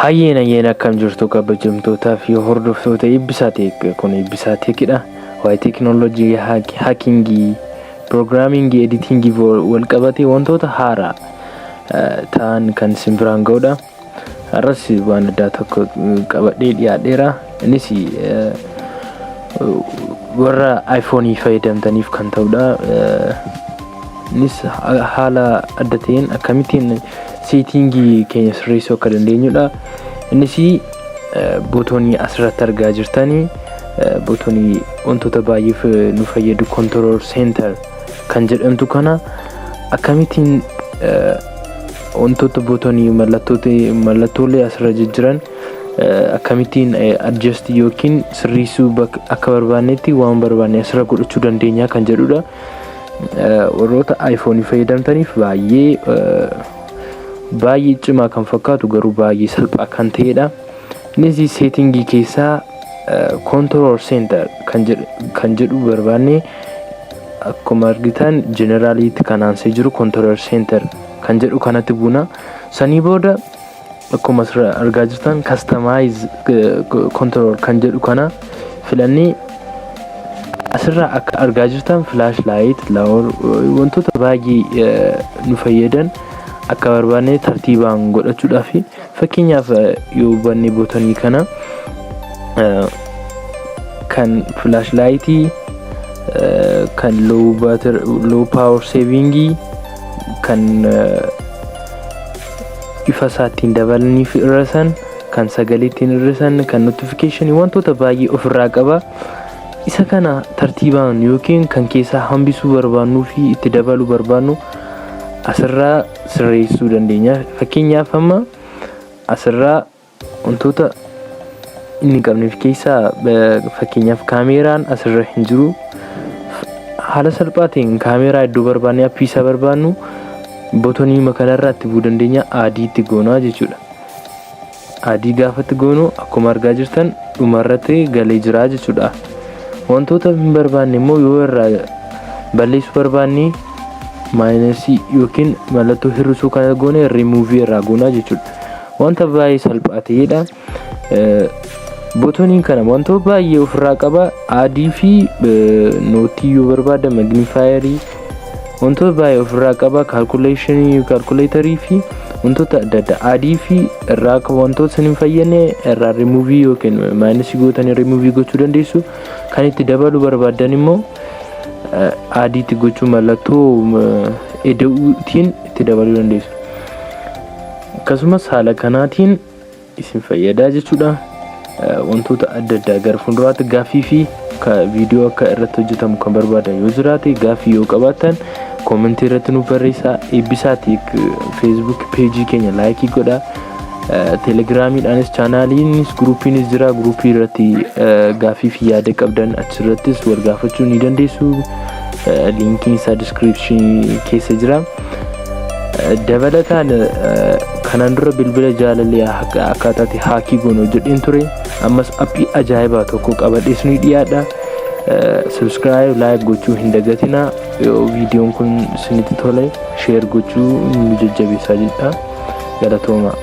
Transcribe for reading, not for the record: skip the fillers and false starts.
Hayyena akkam jirtu kabajamtootaa fi hordoftoota Eebbisaatiik kun Eebbisaatiikidha. Waa'ee teknooloojii haakingii, piroograamingii, editingii wal qabatee wantoota haaraa ta'an kan simbiraan ga'udha. Har'as waan addaa tokko qabadhee dhiyaadheera. Innis warra iPhone fayyadamtaniif kan ta'udha. Innis haala adda ta'een akkamittiin settingii keenya sirreessuu akka dandeenyudha. Innis bootonii asirratti argaa jirtanii bootonii wantoota baay'eef nu fayyadu control center kan jedhamtu kana akkamittiin wantoota bootonii mallattoolee asirra jiran akkamittiin adjust yookiin sirreessuu akka barbaannetti waan barbaanne asirra godhachuu dandeenya kan jedhudha. Warroota iPhone fayyadamtaniif baay'ee cimaa kan fakkaatu garuu baay'ee salphaa kan ta'edha. Innis settingii keessaa control center kan jedhu barbaanne akkuma argitan generaliitti kan aansee jiru control center kan jedhu kanatti buuna. Sanii booda akkuma argaa jirtan customize control kan jedhu kana filannee asirraa akka argaa jirtan flashlight wantoota baay'ee nu fayyadan akka barbaanne tartiibaan godhachuudhaaf fakkeenyaaf yoo banne bootonii kana kan flashlightii kan low power savingii kan ifa isaatiin dabalaniif irrasan kan sagaleettiin irrasan kan notificationii wantoota baay'ee ofirraa qaba. Isa kana tartiibaan yookiin kan keessaa hambisuu barbaannuu fi itti dabaluu barbaannu asirraa sirreessuu dandeenya. Fakkeenyaaf amma asirraa wantoota inni qabneef keessaa fakkeenyaaf kaameeraan asirra hin jiru. Haala salphaatiin kaameeraa iddoo barbaanne appii isaa barbaannu bootonii makanarraa itti bu'uu dandeenya. Adiitti goonaa jechuudha. Adii gaafatti goonu akkuma argaa jirtan dhumarratti galee jira jechuudha. Wantoota hin barbaanne immoo yoo irraa balleessuu barbaanne maayinasii yookiin mallattoo hir'isuu kana goone remove irraa goonaa jechuudha. Wanta baay'ee salphaa ta'edha. Bootoniin kana wantoota baay'ee ofirraa qaba. Adii fi nootii yoo barbaada magnifaayerii wantoota baay'ee ofirraa qaba. Calculator fi wantoota adda addaa adii fi irraa wantoota sin hin fayyadne irraa remove yookiin maayinasii gootanii remove gochuu dandeessu. Kan itti dabaluu barbaadan immoo adiitti gochuu mallattoo eda'uutiin itti dabaluu dandeessu. Akkasumas haala kanaatiin isin fayyadaa jechuudha. Wantoota adda addaa gara fuulduraatti gaaffii fi viidiyoo akka irratti hojjetamu kan barbaadan yoo jiraate gaaffii yoo qabaatan koomentii irratti nu barreessaa. Eebbisaatiik Facebook page keenya laayikii godhaa. Telegraamiidhaanis chaanaaliinis gruupiinis jira. Gruupii irratti gaaffii fi yaada qabdan achirrattis wal gaafachuu ni dandeessu. Linkiin isaa description keessa jira. Dabalataan kanaan dura bilbila jaalallee akkaataatti haakii goonuu jedheen ture. Ammas appii ajaa'ibaa tokko qabadhees ni dhiyaadha. Subscribe, like gochuu hin dagatinaa. Yoo viidiyoon kun isinitti tole share gochuu nu jajjabeessaa jedha. Galatooma.